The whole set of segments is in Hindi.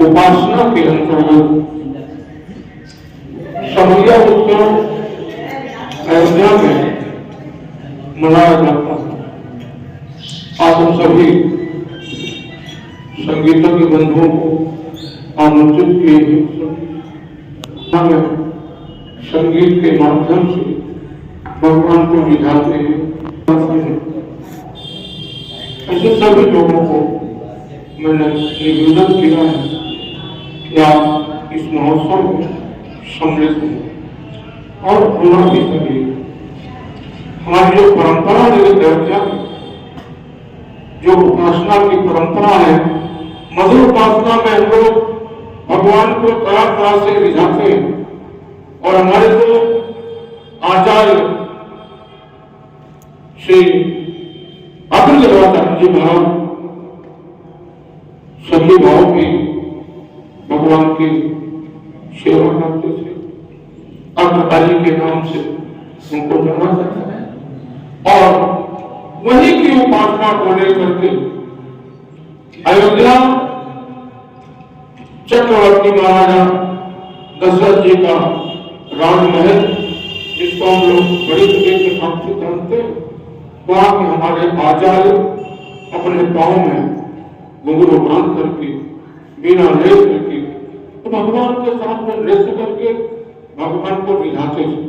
उपासना के अंतर्गत समैया उत्सव अयोध्या में मनाया जाता है। आप हम सभी संगीतज्ञ बंधुओं को आमंत्रित किए हमें संगीत के माध्यम से भगवान को रिझाते हैं। ऐसे सभी लोगों को मैंने निवेदन किया है कि आप इस महोत्सव में सम्मिलित हों और होना भी चाहिए। हमारी जो परंपरा जो उपासना की परंपरा है, मधुर उपासना में हम लोग भगवान को तरह तरह से रिझाते हैं और हमारे जो आचार्य श्री अखिल जी महाराज सभी भाव की भगवान की सेवा करते थे। अग्रकाली के नाम से उनको जाना जाता है और वही की उपासना को लेकर के अयोध्या चक्रवर्ती महाराजा दशरथ जी का राजमहल, जिसको हम लोग बड़ी तरीके के नाम से जानते हैं, वहां के हमारे आचार्य अपने पांव में घुंघरू बांध करके बिना ले करके तो भगवान के सामने नृत्य करके भगवान को रिझाते थे।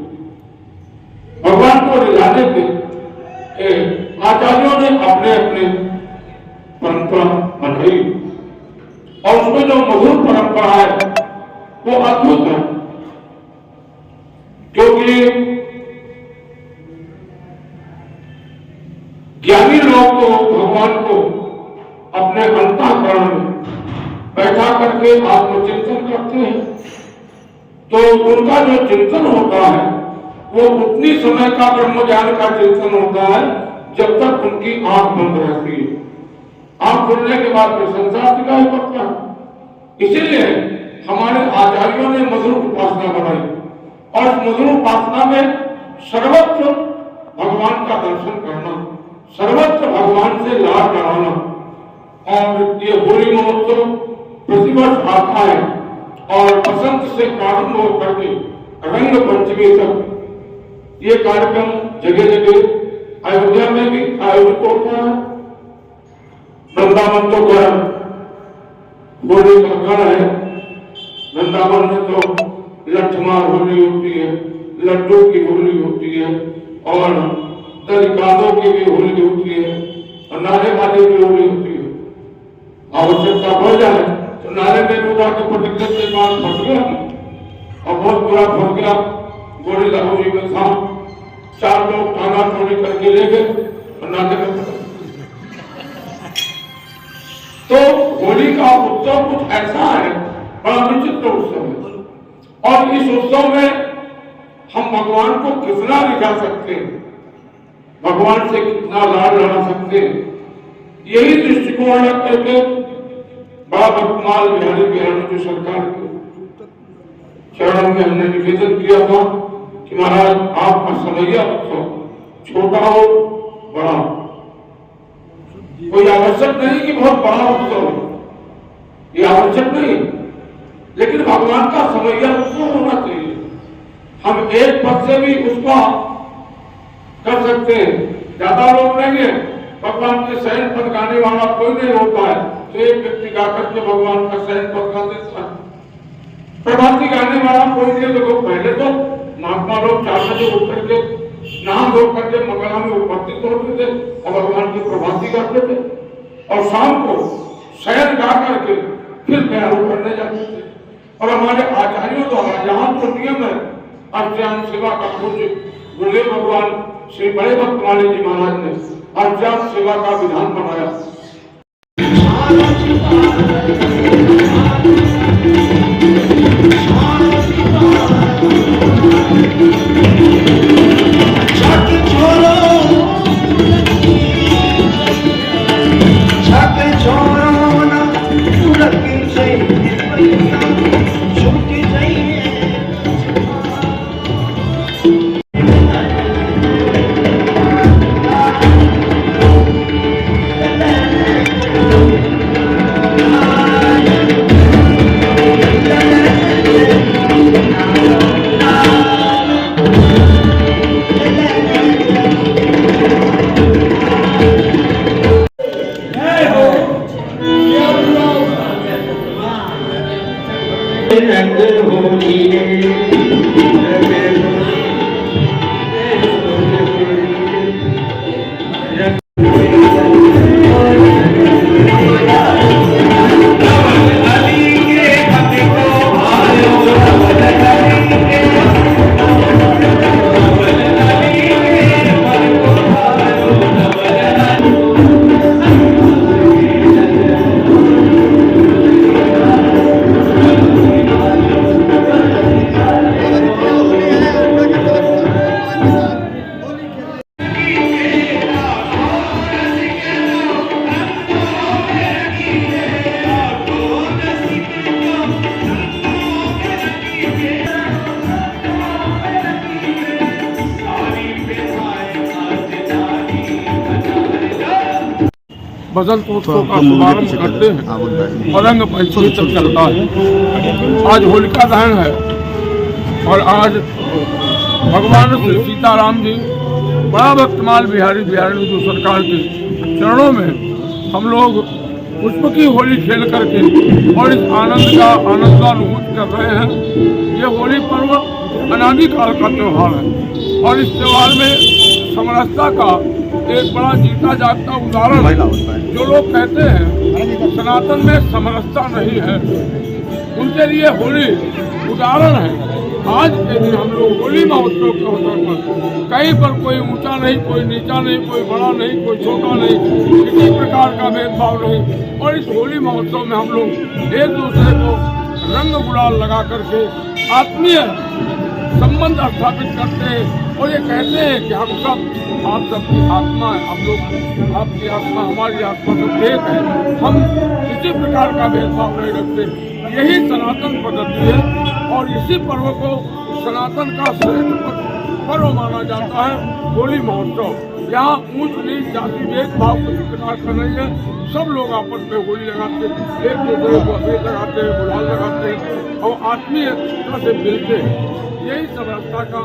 भगवान को रिझाने के आचार्यों ने अपने अपने परंपरा बनाई और उसमें जो मधुर परंपरा है वो अद्भुत है, क्योंकि ज्ञानी लोग तो भगवान को अपने अंतःकरण में बैठा करके आत्मचिंतन करते हैं, तो उनका जो चिंतन होता है वो उतनी समय का ब्रह्म ज्ञान का चिंतन होता है जब तक उनकी आंख बंद रहती है। आंख खुलने के बाद फिर संसार दिखाई पड़ता है। इसीलिए हमारे आचार्यों ने मधुर उपासना बनाई और इस मधुर उपासना में सर्वत्र भगवान का दर्शन करना, सर्वत्र भगवान से लाभ बढ़ाना। और ये होली महोत्सव प्रतिवर्ष आता है और बसंत से प्रारंभ होकर के रंग पंचमी तक ये कार्यक्रम जगह जगह अयोध्या में भी आयोजित होता है। वृंदावन तो गण होली का गण है। वृंदावन में तो लठमार होली होती है, लड्डू की होली होती है और दलिकादों की भी होली होती है और नारे वाले की होली होती है। आवश्यकता बढ़ जाए तो नारे में उठा के प्रतिज्ञा के बाद फंस गया और बहुत बुरा फंस गया। गोरी लाहू जी में था, 4 लोग थाना चोरी करके ले गए और नारे में तो होली का उत्सव कुछ ऐसा है, बड़ा विचित्र उत्सव है और इस उत्सव में हम भगवान को कितना रिझा सकते हैं, भगवान से कितना लाड लड़ा सकते हैं, यही दृष्टिकोण रख करके बड़ा भक्तमाल बिहारी जी सरकार के चरणों में हमने निवेदन किया था कि महाराज आपका समैया उत्सव छोटा हो बड़ा हो, कोई आवश्यक नहीं कि बहुत बड़ा उत्सव हो, ये आवश्यक नहीं, लेकिन भगवान का समैया उत्सव होना चाहिए। हम एक पद से भी उसको कर सकते हैं, ज्यादा लोग नहीं है, भगवान के शयन पद गाने वाला कोई नहीं होता है तो एक व्यक्ति गाकर के भगवान का शयन पद गा देता है। प्रभाती गाने वाला कोई नहीं, देखो पहले तो महात्मा लोग 4 बजे उठ करके नहा धो करके मंगला में उपस्थित होते थे और भगवान की प्रभाती गाते थे और शाम को शयन गा करके फिर तैयार करने जाते थे। और हमारे आचार्यों द्वारा यहाँ तो नियम है, अर्चन सेवा का पूज्य गुरुदेव भगवान श्री बड़े भक्तमाली जी महाराज ने अर्चन सेवा का विधान बनाया। बसंत उत्सव का शुभारंभ करते हैं और रंग पंचमी तक चलता है। आज होलिका दहन है और आज भगवान श्री सीताराम जी बड़ा भक्तमाल बिहारी जो सरकार के चरणों में हम लोग पुष्प की होली खेल करके और इस आनंद का अनुभूति कर रहे हैं। ये होली पर्व अनादिकाल का त्यौहार है और इस त्यौहार में समरसता का एक बड़ा जीता जागता उदाहरण है। जो लोग कहते हैं सनातन में समरसता नहीं है, उनके लिए होली उदाहरण है। आज के दिन हम लोग होली महोत्सव के अवसर पर कहीं पर कोई ऊंचा नहीं, कोई नीचा नहीं, कोई बड़ा नहीं, कोई छोटा नहीं, किसी प्रकार का भेदभाव नहीं। और इस होली महोत्सव में हम लोग एक दूसरे को रंग गुलाल लगा करके आत्मीय संबंध स्थापित करते हैं और ये कहते हैं कि हम सब आप सबकी आत्मा है, हम लोग आपकी आत्मा हमारी आत्मा सब एक है, हम किसी प्रकार का भेदभाव नहीं रखते। यही सनातन पद्धति है और इसी पर्व को सनातन का श्रेष्ठ पर्व माना जाता है होली महोत्सव। यहाँ ऊंच नीच जाति भेदभाव किसी प्रकार का नहीं है। सब लोग आपस में होली लगाते, एक दूसरे को अबीर लगाते हैं, गुलाल लगाते हैं और आत्मीयता से मिलते हैं। यही समरसता का